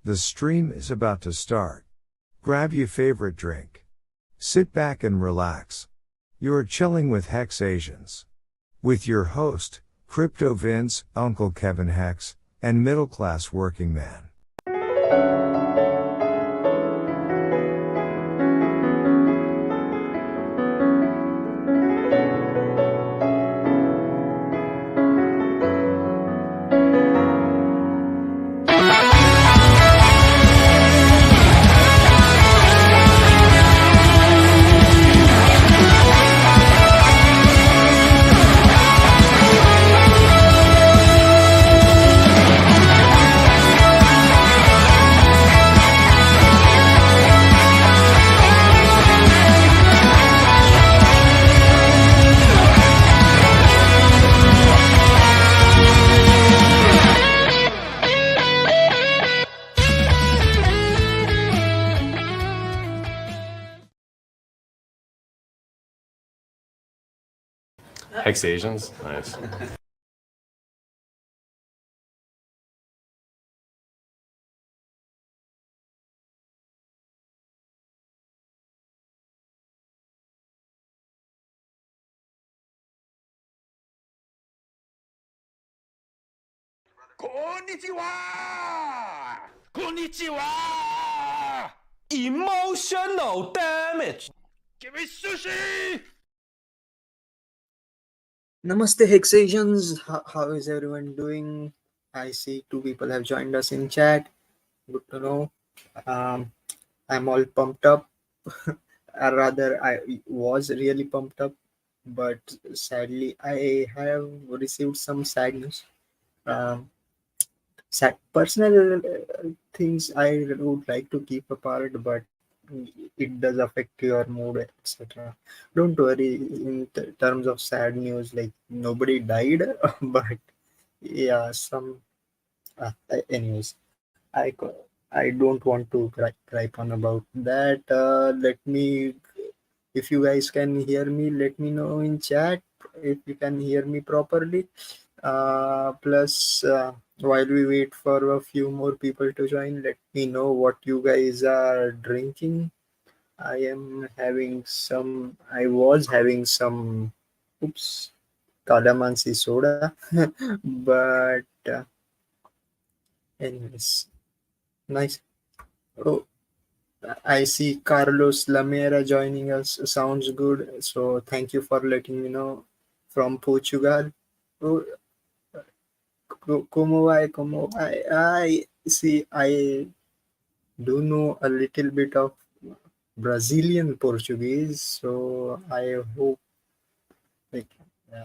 The stream is about to start. Grab your favorite drink. Sit back and relax. You're chilling with Hex Asians. With your host, Crypto Vince, Uncle Kevin Hex, and middle class working man. Hex Asians? Nice. Konnichiwa! Konnichiwa! Emotional damage! Give me sushi! Namaste Hexasians, how is everyone doing? I see two people have joined us in chat. Good to know. I'm all pumped up. Or rather, I was really pumped up, but sadly, I have received some sad news. Sad personal things I would like to keep apart, but it does affect your mood, etc. Don't worry in terms of sad news, like nobody died, but yeah, some. Anyways, I I don't want to gripe on about that. Let me, if you guys can hear me, let me know in chat if you can hear me properly. Plus, while we wait for a few more people to join, let me know what you guys are drinking. I was having some, oops, calamansi soda, but anyways, nice. Oh, I see Carlos Lamera joining us. Sounds good. So thank you for letting me know from Portugal. Oh, como vai? Como vai? I see. I do know a little bit of Brazilian Portuguese, so I hope, like,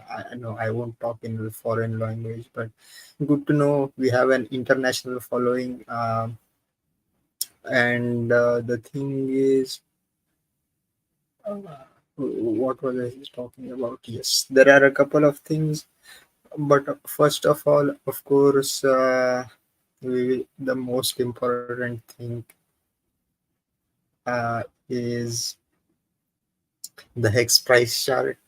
I know I won't talk in the foreign language, but good to know we have an international following. And the thing is, uh, what was I talking about? Yes, there are a couple of things, but first of all, of course, the most important thing is the hex price chart.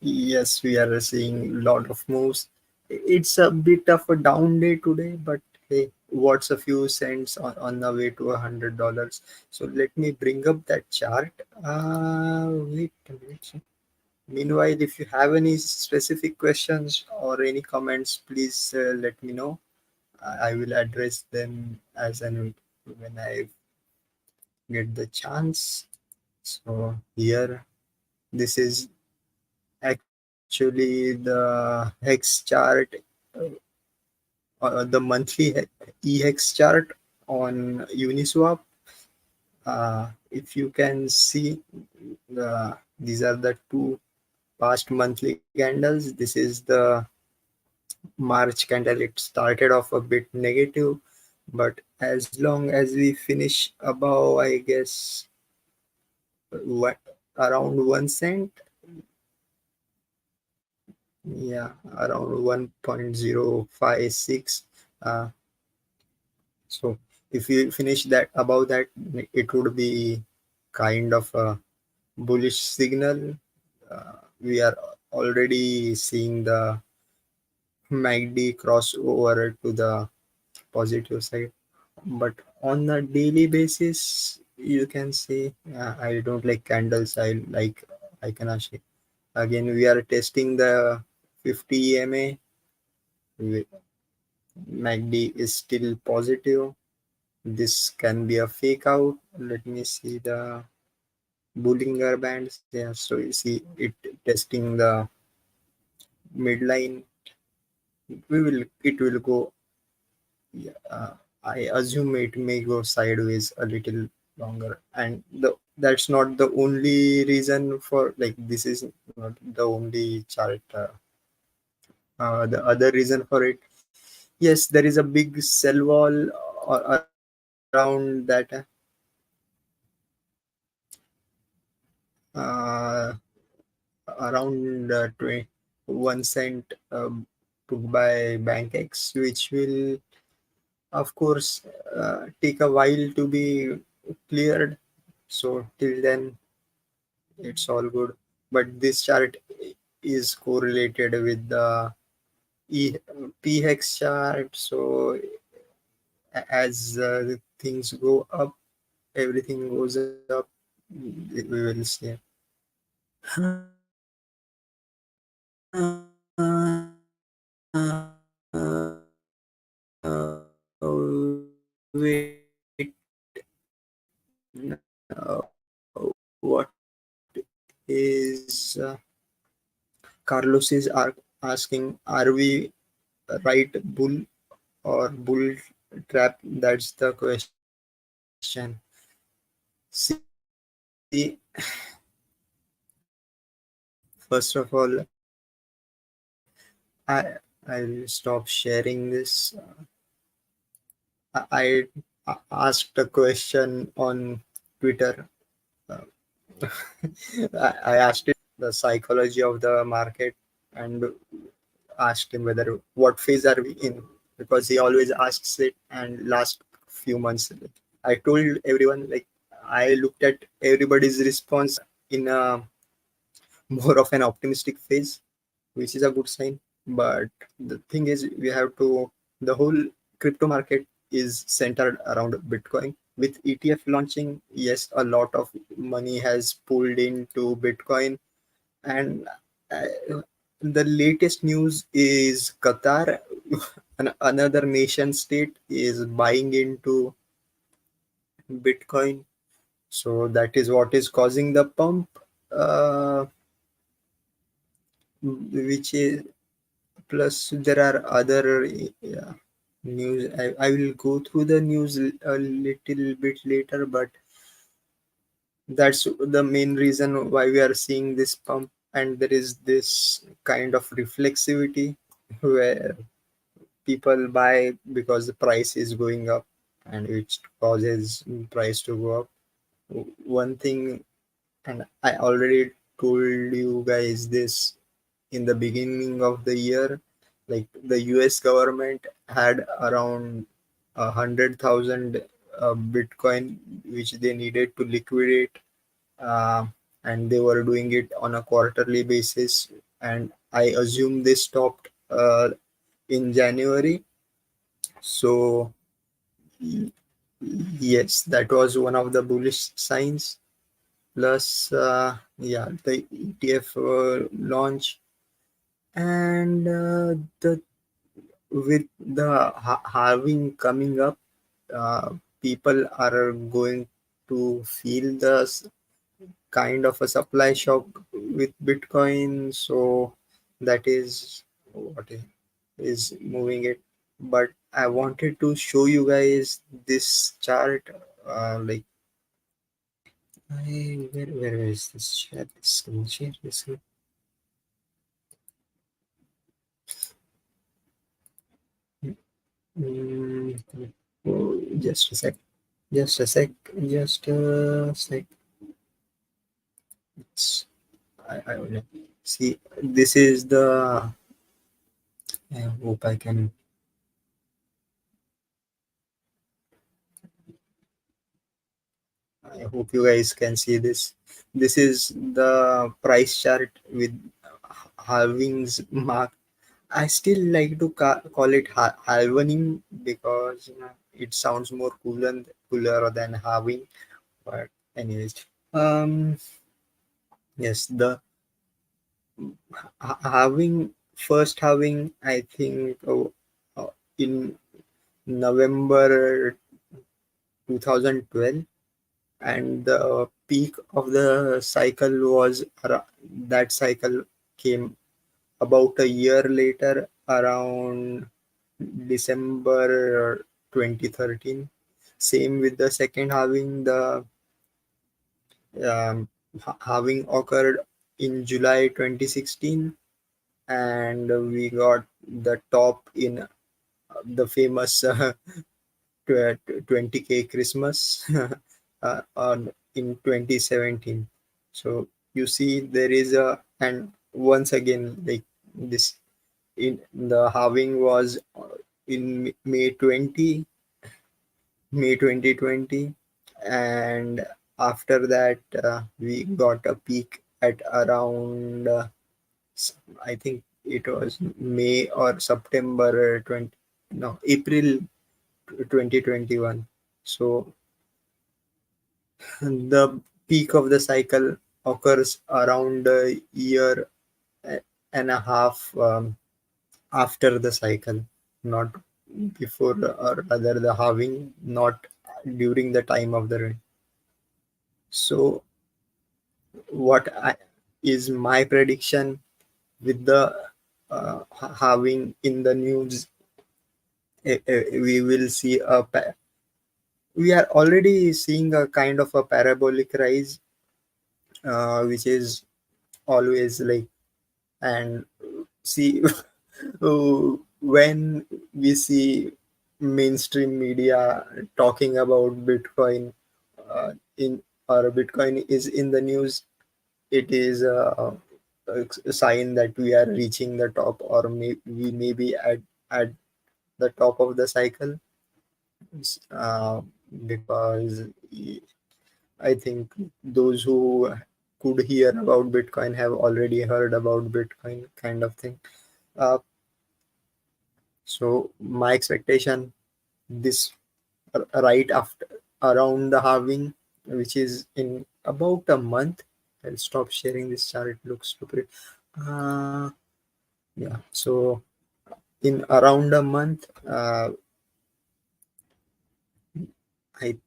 Yes, we are seeing a lot of moves. It's a bit of a down day today, but hey, what's a few cents on the way to $100? So let me bring up that chart. Wait a minute. Meanwhile, if you have any specific questions or any comments, please let me know. I will address them as and when I get the chance. So here, this is actually the hex chart, the monthly EHEX chart on Uniswap. If you can see, these are the two past monthly candles. This is the March candle. It started off a bit negative, but as long as we finish above, I guess, what, around 1 cent, yeah, around 1.056. So if you finish that above that, it would be kind of a bullish signal. We are already seeing the MACD cross over to the positive side. But on a daily basis, you can say I don't like candles. I like Aikanashi. Again, we are testing the 50 EMA. MACD is still positive. This can be a fake out. Let me see the Bollinger Bands. Yeah, so you see it testing the midline. It will go. Yeah, I assume it may go sideways a little longer, and that's not the only reason for, like, this is not the only chart. The other reason for it, yes, there is a big cell wall around that. Uh, Around 1 cent book by Bank X, which will, of course, take a while to be cleared. So till then, it's all good. But this chart is correlated with the P hex chart. So as things go up, everything goes up. We will see. Wait, what is Carlos is asking, are we right bull or bull trap? That's the question. See, first of all, I'll stop sharing this. I asked a question on Twitter. Uh, I asked it the psychology of the market and asked him whether what phase are we in, because he always asks it. And last few months, I told everyone, like, I looked at everybody's response in a more of an optimistic phase, which is a good sign. But the thing is, we have to, the whole crypto market is centered around Bitcoin. With ETF launching, yes, a lot of money has pulled into Bitcoin. And the latest news is Qatar, another nation state, is buying into Bitcoin. So that is what is causing the pump, uh, which is, plus there are other, yeah, news. I will go through the news a little bit later, but that's the main reason why we are seeing this pump. And there is this kind of reflexivity where people buy because the price is going up, and which causes price to go up. One thing, and I already told you guys this in the beginning of the year, like the US government had around 100,000 Bitcoin which they needed to liquidate, uh, and they were doing it on a quarterly basis. And I assume they stopped in January. So yes, that was one of the bullish signs. Plus, yeah, the ETF launch, and the with the halving coming up, people are going to feel the kind of a supply shock with Bitcoin. So that is what is moving it. But I wanted to show you guys this chart. Like, where is this share? This screen share this. Mm, oh, just a sec. Just a sec. Just a sec. It's, I will see. This is the. I hope I can. I hope you guys can see this. This is the price chart with halvings mark. I still like to call it halvening, because it sounds more cooler than halving. But anyways, um, yes, the halving, I think, in November 2012, and the peak of the cycle was that cycle came about a year later, around December 2013. Same with the second halving. The halving occurred in July 2016, and we got the top in the famous 20K Christmas in 2017. So you see, there is and once again, like this, in the halving was in May 2020, and after that we got a peak at around I think it was May or September 20, no, April 2021. So the peak of the cycle occurs around a year and a half after the cycle, not before, or rather the halving, not during the time of the rain. So what is my prediction with the halving in the news? We will see we are already seeing a kind of a parabolic rise, which is always like, and see, when we see mainstream media talking about Bitcoin, in or Bitcoin is in the news, it is a sign that we are reaching the top, or we may be at the top of the cycle, uh, because I think those who could hear about Bitcoin have already heard about Bitcoin, kind of thing. Uh, so my expectation, this right after, around the halving, which is in about a month. I'll stop sharing this chart. It looks stupid. Uh, yeah. So in around a month, I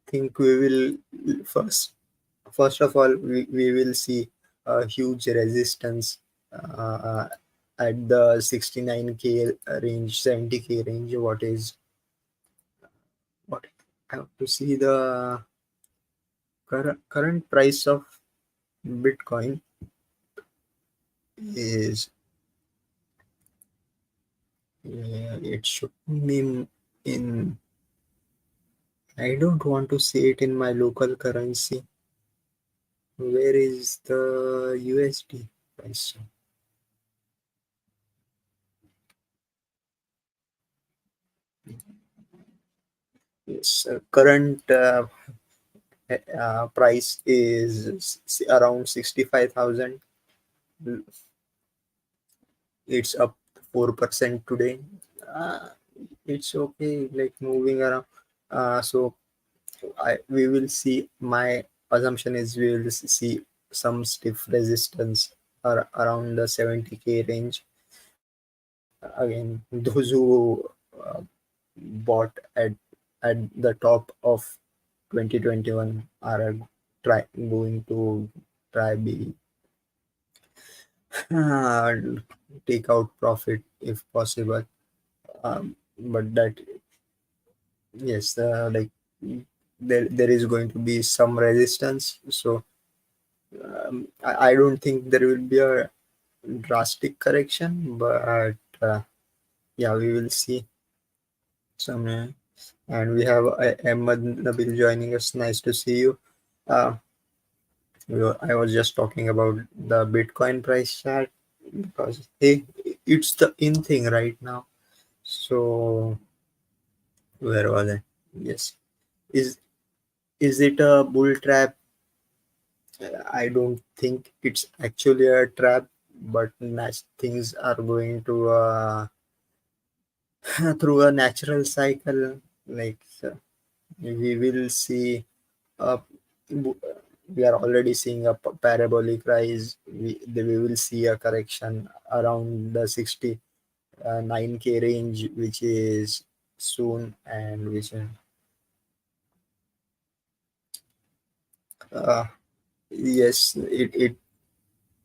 think we will first of all, we will see a huge resistance uh, at the 69K range, 70K range. What I have to see the current price of Bitcoin is, it should be in, I don't want to say it in my local currency. Where is the USD price? Yes, current price is around 65,000. It's up 4% today. Uh, it's okay, like moving around. So we will see. My assumption is we will see some stiff resistance around the 70K range. Again, those who bought at the top of 2021 are going to try be uh, take out profit if possible. But that, yes, like there is going to be some resistance. So I don't think there will be a drastic correction, but yeah, we will see some. And we have Ahmad Nabil joining us. Nice to see you. Uh, I was just talking about the Bitcoin price chart, because hey, it's the in thing right now. So where was I? Yes, is is it a bull trap? I don't think it's actually a trap, but things are going to through a natural cycle. like we will see a we are already seeing a parabolic rise. We will see a correction around the 69K range, which is soon, and which uh, yes, it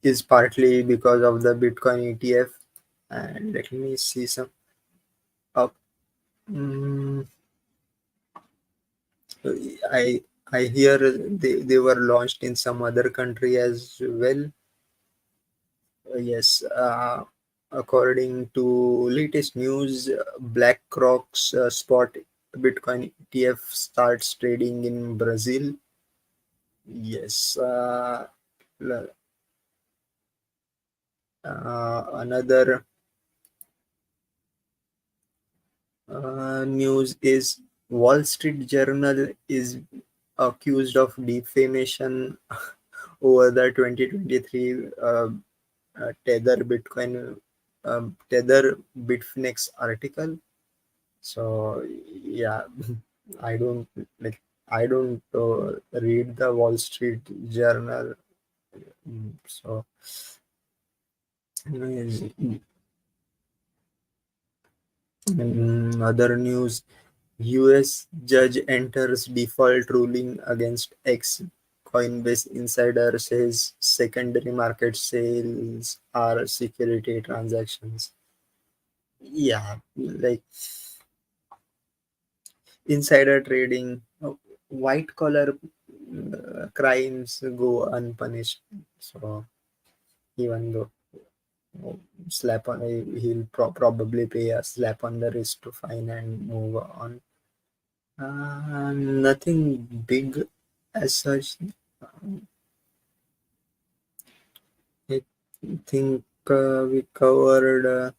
is partly because of the Bitcoin ETF. And let me see some up. Mm, I I hear they were launched in some other country as well. Yes, according to latest news, BlackRock's spot Bitcoin ETF starts trading in Brazil. Yes, another news is Wall Street Journal is accused of defamation over the 2023 Tether Bitfinex article. So yeah, I don't I don't read the Wall Street Journal. So other news: U.S. judge enters default ruling against ex Coinbase insider, says secondary market sales are security transactions. Yeah, like insider trading, white collar crimes go unpunished. So even though slap on, he'll probably pay a slap on the wrist to fine and move on. Nothing big as such. I think we covered.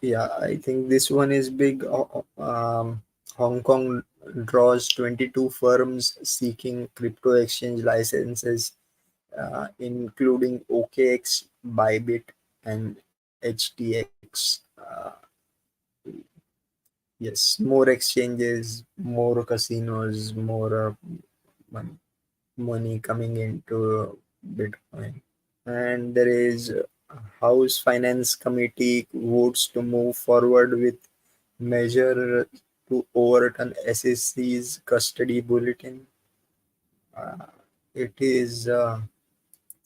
Yeah, I think this one is big. Hong Kong draws 22 firms seeking crypto exchange licenses, including OKX, Bybit, and HTX. Yes, more exchanges, more casinos, more money coming into Bitcoin. And there is House Finance Committee votes to move forward with measure to overturn SEC's custody bulletin. Uh, it is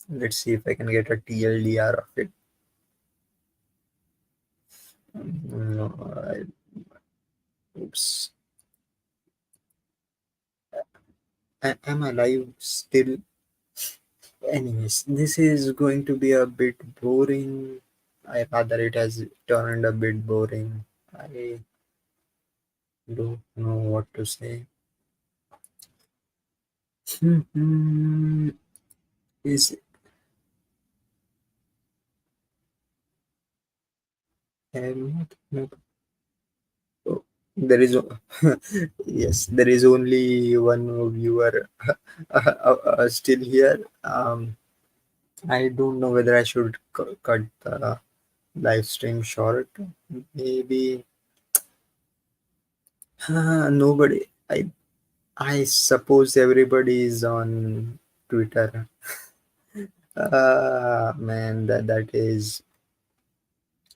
let's see if I can get a TLDR of it. No, oops. Am I live still? Anyways, this is going to be a bit boring. I rather it has turned a bit boring. I don't know what to say. Is not, oh, there is yes, there is only one viewer still here. I don't know whether I should cut the live stream short. Maybe nobody. I suppose everybody is on Twitter. Man, that is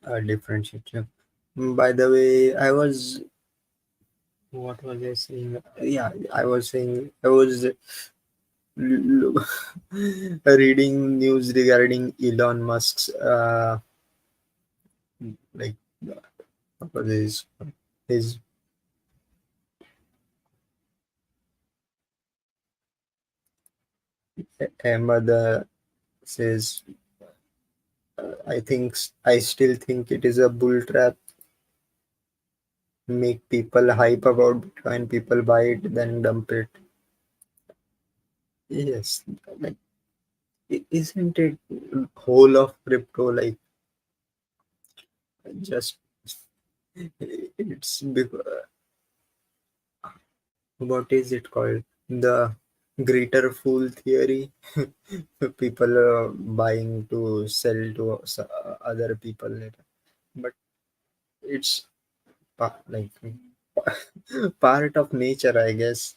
a different situation. By the way, what was I saying? Yeah, I was saying I was l- reading news regarding Elon Musk's like what was his mother says I still think it is a bull trap. Make people hype about Bitcoin, people buy it, then dump it. Yes, like isn't it whole of crypto like just it's what is it called? The greater fool theory. People are buying to sell to other people later. But it's like part of nature, I guess.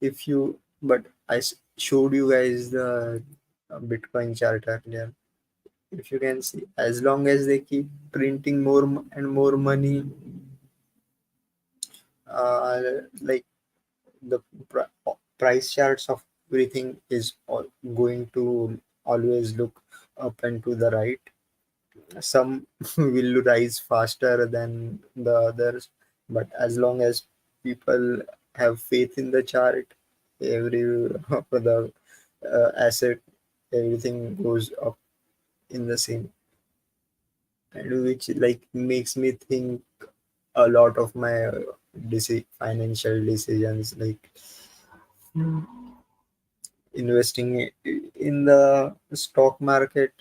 If you but showed you guys the Bitcoin chart earlier. If you can see, as long as they keep printing more and more money, like the price charts of everything is going to always look up and to the right. Some will rise faster than the others, but as long as people have faith in the chart, every the asset, everything goes up in the same, and which like makes me think a lot of my financial decisions, like investing in the stock market.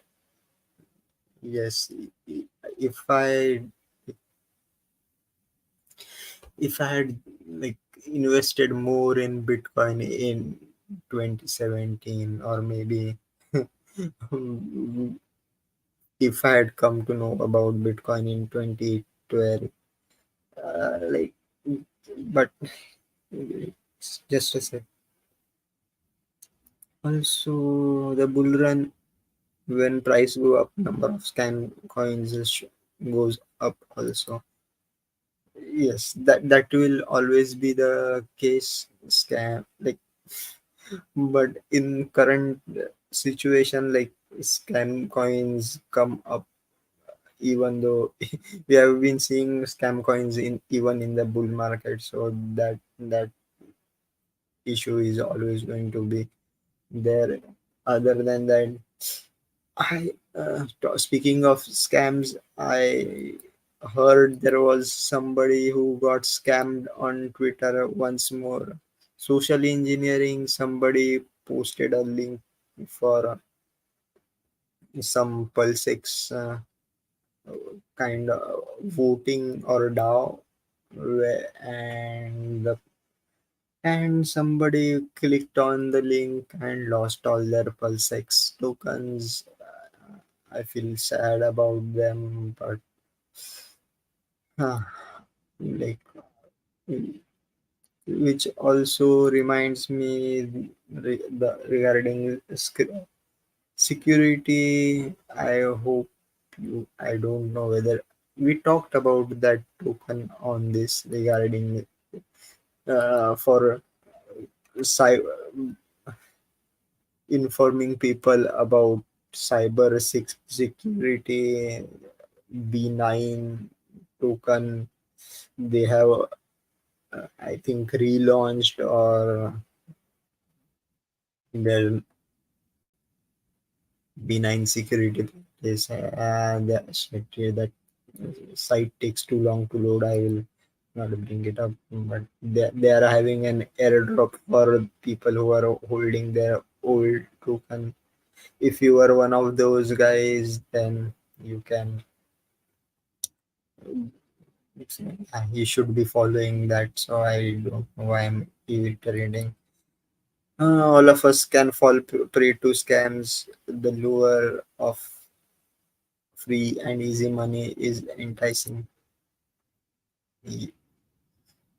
Yes, if I if I had like invested more in Bitcoin in 2017, or maybe if I had come to know about Bitcoin in 2012, like, but just a sec. Also, the bull run, when price go up, number of scam coins goes up also. Yes, that will always be the case. Scam, like, but in current situation, like, scam coins come up, even though we have been seeing scam coins in even in the bull market. So that issue is always going to be there. Other than that, speaking of scams, I heard there was somebody who got scammed on Twitter once more. Social engineering, somebody posted a link for some Pulsex kind of voting or DAO, and somebody clicked on the link and lost all their Pulsex tokens. I feel sad about them, but uh, like, which also reminds me regarding security. I hope I don't know whether we talked about that token on this regarding for cyber, informing people about cyber security. B9 token, they have I think relaunched, or their B9 security is, that site takes too long to load. I will not bring it up, but they are having an airdrop for people who are holding their old token. If you are one of those guys, then you can, you should be following that. So I don't know why I'm reiterating. All of us can fall prey to scams. The lure of free and easy money is enticing.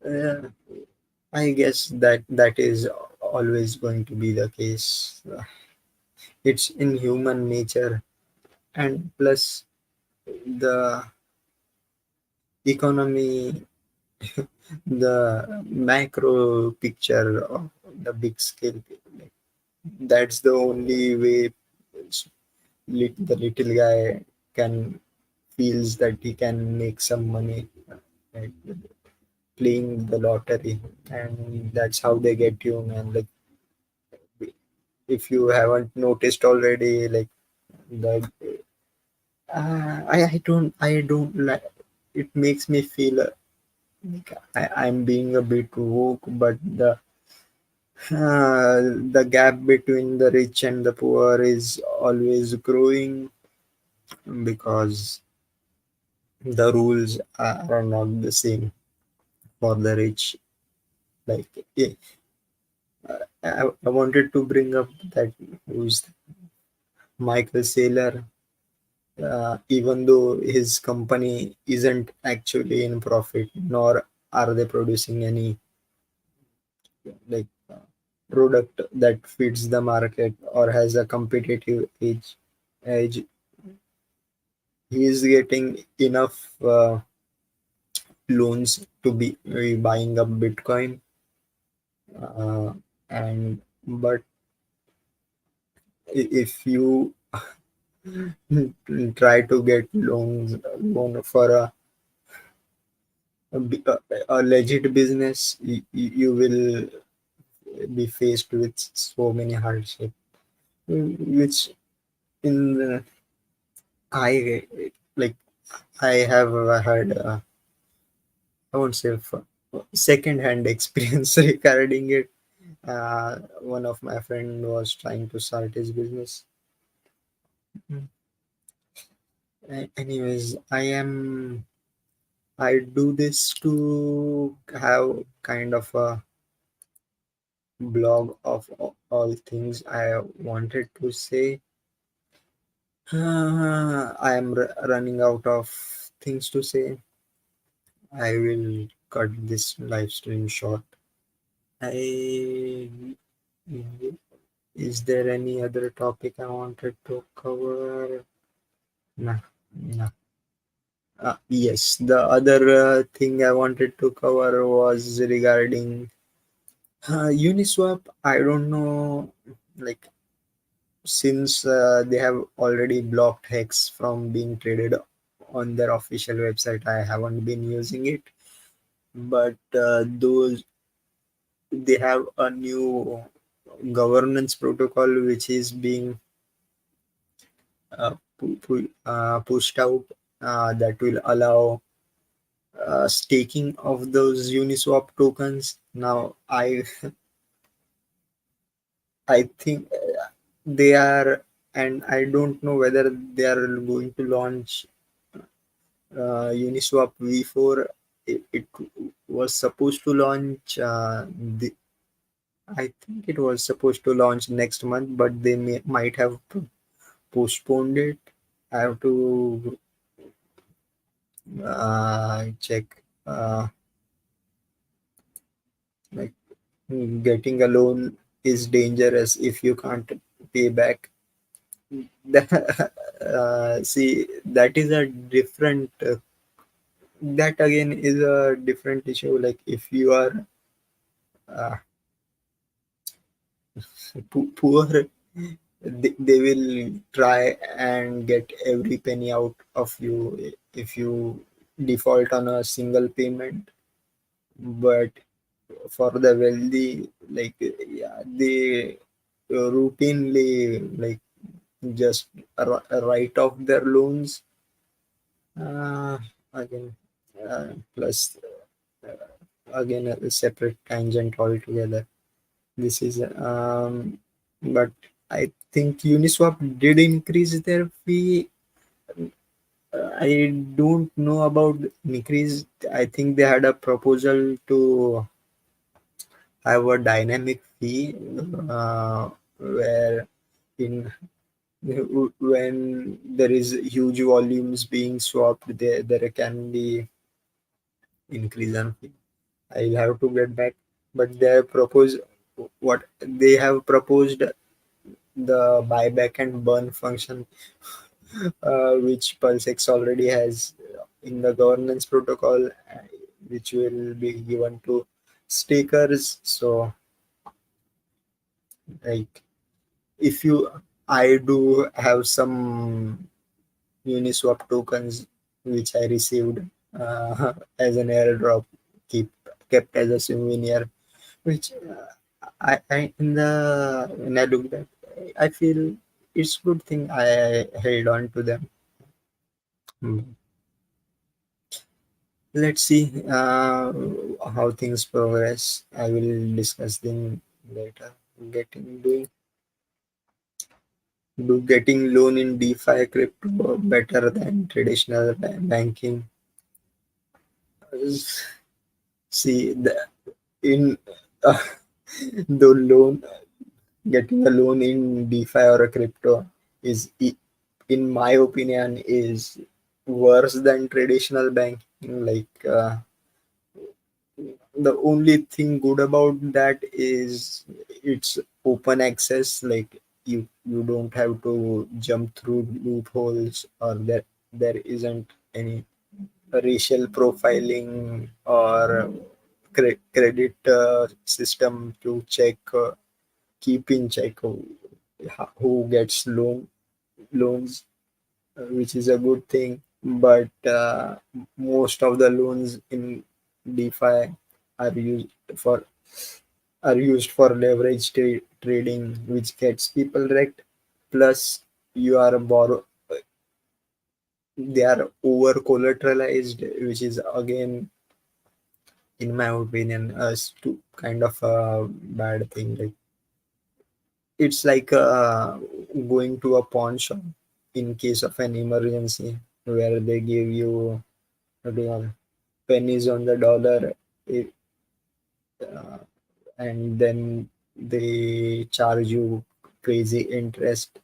Uh, I guess that is always going to be the case. It's in human nature, and plus the economy, the macro picture of the big scale. Like, that's the only way the little guy can feels that he can make some money, right, playing the lottery, and that's how they get you, man. Like, if you haven't noticed already, like, the I don't like, it makes me feel like I'm being a bit woke, but the gap between the rich and the poor is always growing, because the rules are not the same for the rich. Like, eh, I wanted to bring up that, who's Michael Saylor. even though his company isn't actually in profit, nor are they producing any like product that fits the market or has a competitive edge. He is getting enough loans to be buying up Bitcoin, and but if you try to get loan for a legit business, you will be faced with so many hardships, which in I like I have had I won't say second hand experience regarding it. One of my friend was trying to start his business. Anyways, I do this to have kind of a blog of all things I wanted to say. I am running out of things to say. I will cut this live stream short. I Is there any other topic I wanted to cover? Nah, nah. Yes, the other thing I wanted to cover was regarding Uniswap. I don't know, like since they have already blocked Hex from being traded on their official website, I haven't been using it. But those they have a new governance protocol which is being pushed out that will allow staking of those Uniswap tokens. Now, I think they are, and I don't know whether they are going to launch Uniswap V4. It was supposed to launch. I think it was supposed to launch next month, but they might have postponed it. I have to check. Like getting a loan is dangerous if you can't pay back. See, that is a different. That again is a different issue. Like if you are uh, poor, they will try and get every penny out of you if you default on a single payment. But for the wealthy, like yeah, they routinely like just write off their loans. Uh, again, plus again a separate tangent altogether. This is but I think Uniswap did increase their fee. I don't know about increase. I think they had a proposal to have a dynamic fee where in when there is huge volumes being swapped, there can be increase in fee. I'll have to get back, but they propose what they have proposed the buyback and burn function, which PulseX already has in the governance protocol, which will be given to stakers. So, like, if you, I do have some Uniswap tokens which I received as an airdrop, keep kept as a souvenir, which I in the when I looked at, I feel it's good thing I held on to them. Hmm. Let's see how things progress. I will discuss them later. Getting doing do getting loan in DeFi crypto better than traditional banking. See the in uh, the loan getting a loan in DeFi or a crypto is in my opinion, is worse than traditional banking. Like the only thing good about that is it's open access. Like you don't have to jump through loopholes, or there isn't any racial profiling or credit system to check, keep in check who gets loans, which is a good thing. But most of the loans in DeFi are used for leverage trading, which gets people wrecked. Plus, you are borrow they are over collateralized, which is again, in my opinion, kind of a bad thing. Like it's like going to a pawn shop in case of an emergency, where they give you the pennies on the dollar, eh, uh, and then they charge you crazy interest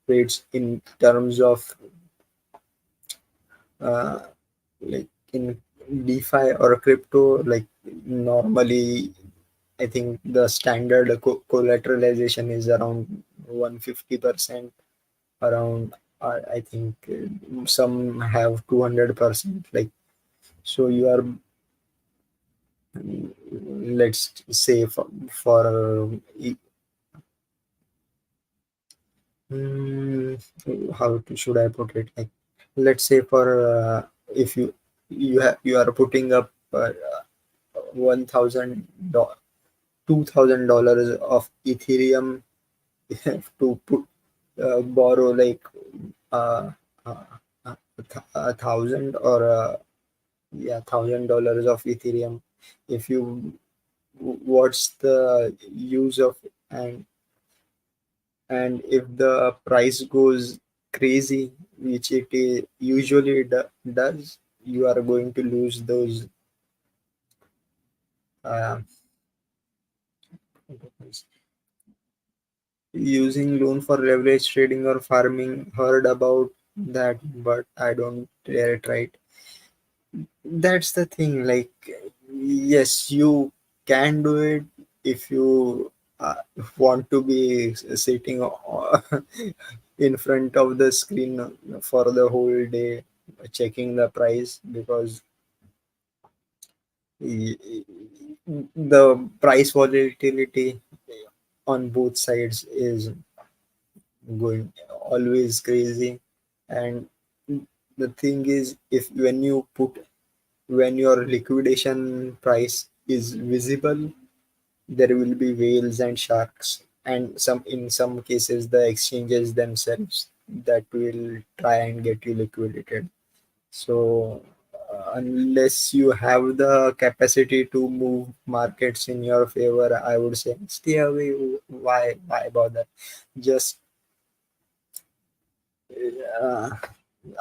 rates in terms of uh, like in DeFi or crypto. Like normally, I think the standard collateralization is around 150%. Around, I think some have 200%. Like so, you are, let's say for mm, should I put it? Like let's say for if you are putting up 1,000 $2,000 of Ethereum, you have to put borrow like uh, uh, a thousand or yeah, $1,000 of Ethereum. If you what's the use of, and if the price goes crazy, which usually does, you are going to lose those uh, using loan for leverage trading or farming. Heard about that, but I don't dare try it. That's the thing. Like yes, you can do it if you want to be sitting in front of the screen for the whole day checking the price, because the price volatility on both sides is going always crazy. And the thing is, if when your liquidation price is visible, there will be whales and sharks, and in some cases the exchanges themselves that will try and get you liquidated. So unless you have the capacity to move markets in your favor, I would say stay away. Why bother? Just uh,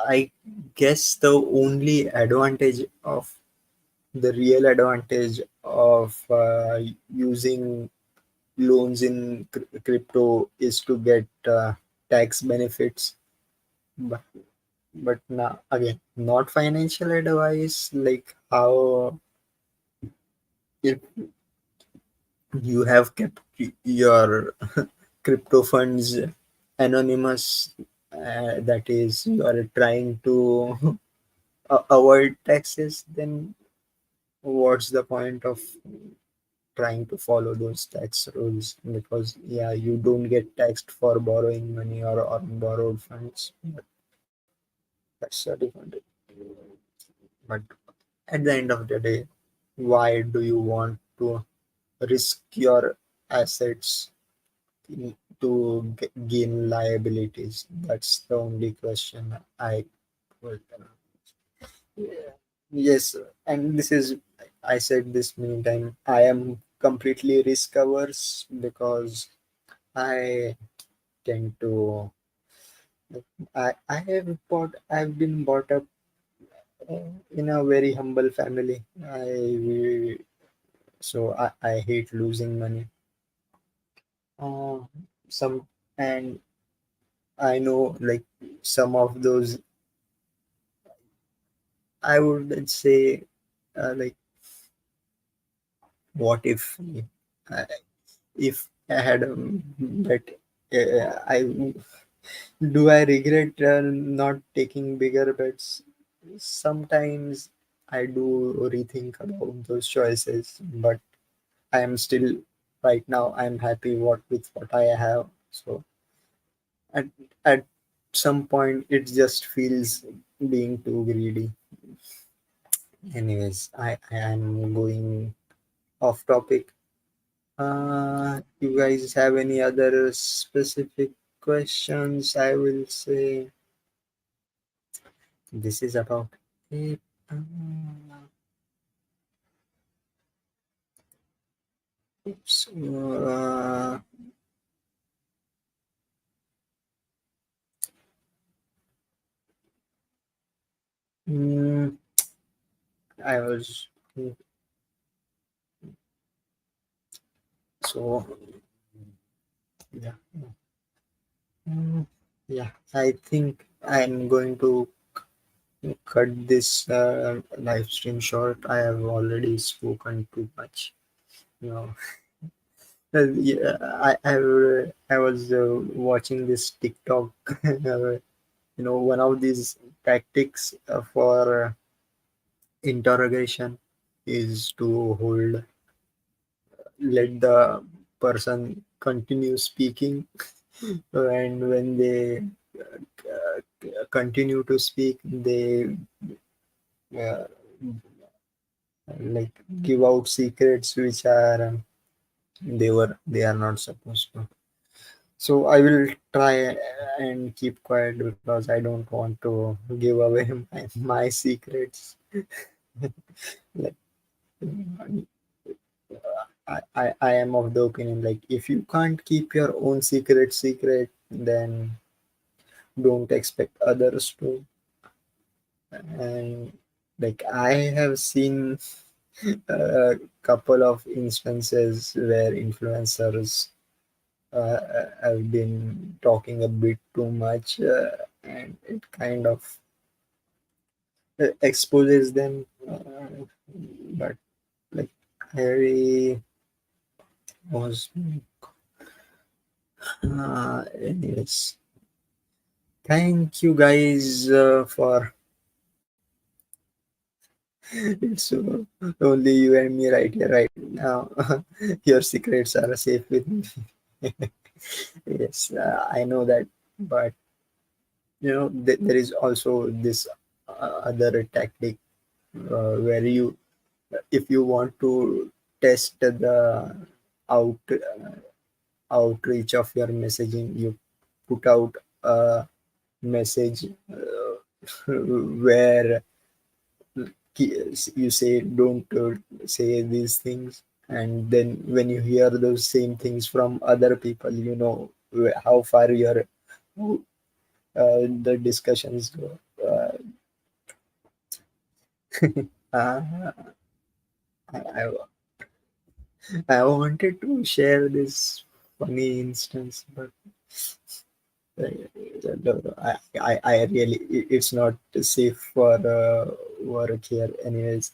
I guess the only advantage of the real advantage of using loans in crypto is to get tax benefits. But but now again, not financial advice. Like how if you have kept your crypto funds anonymous, that is, you are trying to avoid taxes, then what's the point of trying to follow those tax rules? Because yeah, you don't get taxed for borrowing money or borrowed funds, but that's a different. But at the end of the day, why do you want to risk your assets to gain liabilities? That's the only question I would. Yeah. Yes, and this is, I said this many times. I am completely risk averse because I tend to. I've been brought up in a very humble family. I hate losing money. Uh, some and I know like some of those, I would say, like, what uh, if I had but I do I regret not taking bigger bets? Sometimes I do rethink about those choices, but I am still, right now I'm happy what I have. So at at some point it just feels being too greedy. Anyways, I am going off topic. You guys have any other specific questions? I will say this is about it. Uh, oops. Mm, I was so yeah. Mm, yeah, I think I'm going to cut this live stream short. I have already spoken too much. You know, yeah, I was watching this TikTok. One of these tactics for interrogation is to let the person continue speaking, and when they continue to speak, they uh, like give out secrets which are they are not supposed to. So I will try and keep quiet because I don't want to give away my secrets. Like, I am of the opinion, like, if you can't keep your own secret, then don't expect others to. And like I have seen a couple of instances where influencers have been talking a bit too much, and it kind of exposes them. But like I was, anyways, thank you guys for it's only you and me right here right now. Your secrets are safe with me. Yes, I know that, but there is also this other tactic where if you want to test the out outreach of your messaging, you put out a message where you say don't say these things, and then when you hear those same things from other people, how far your the discussions go. Uh, I, I I wanted to share this funny instance, but I really it's not safe for work here. Anyways,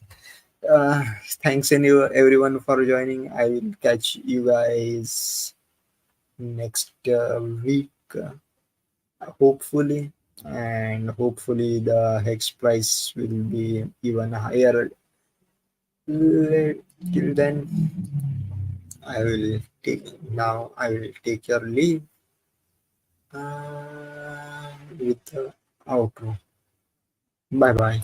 uh, thanks everyone for joining. I will catch you guys next week, hopefully, and hopefully the hex price will be even higher. Till then, I will take your leave with the outro. Bye bye.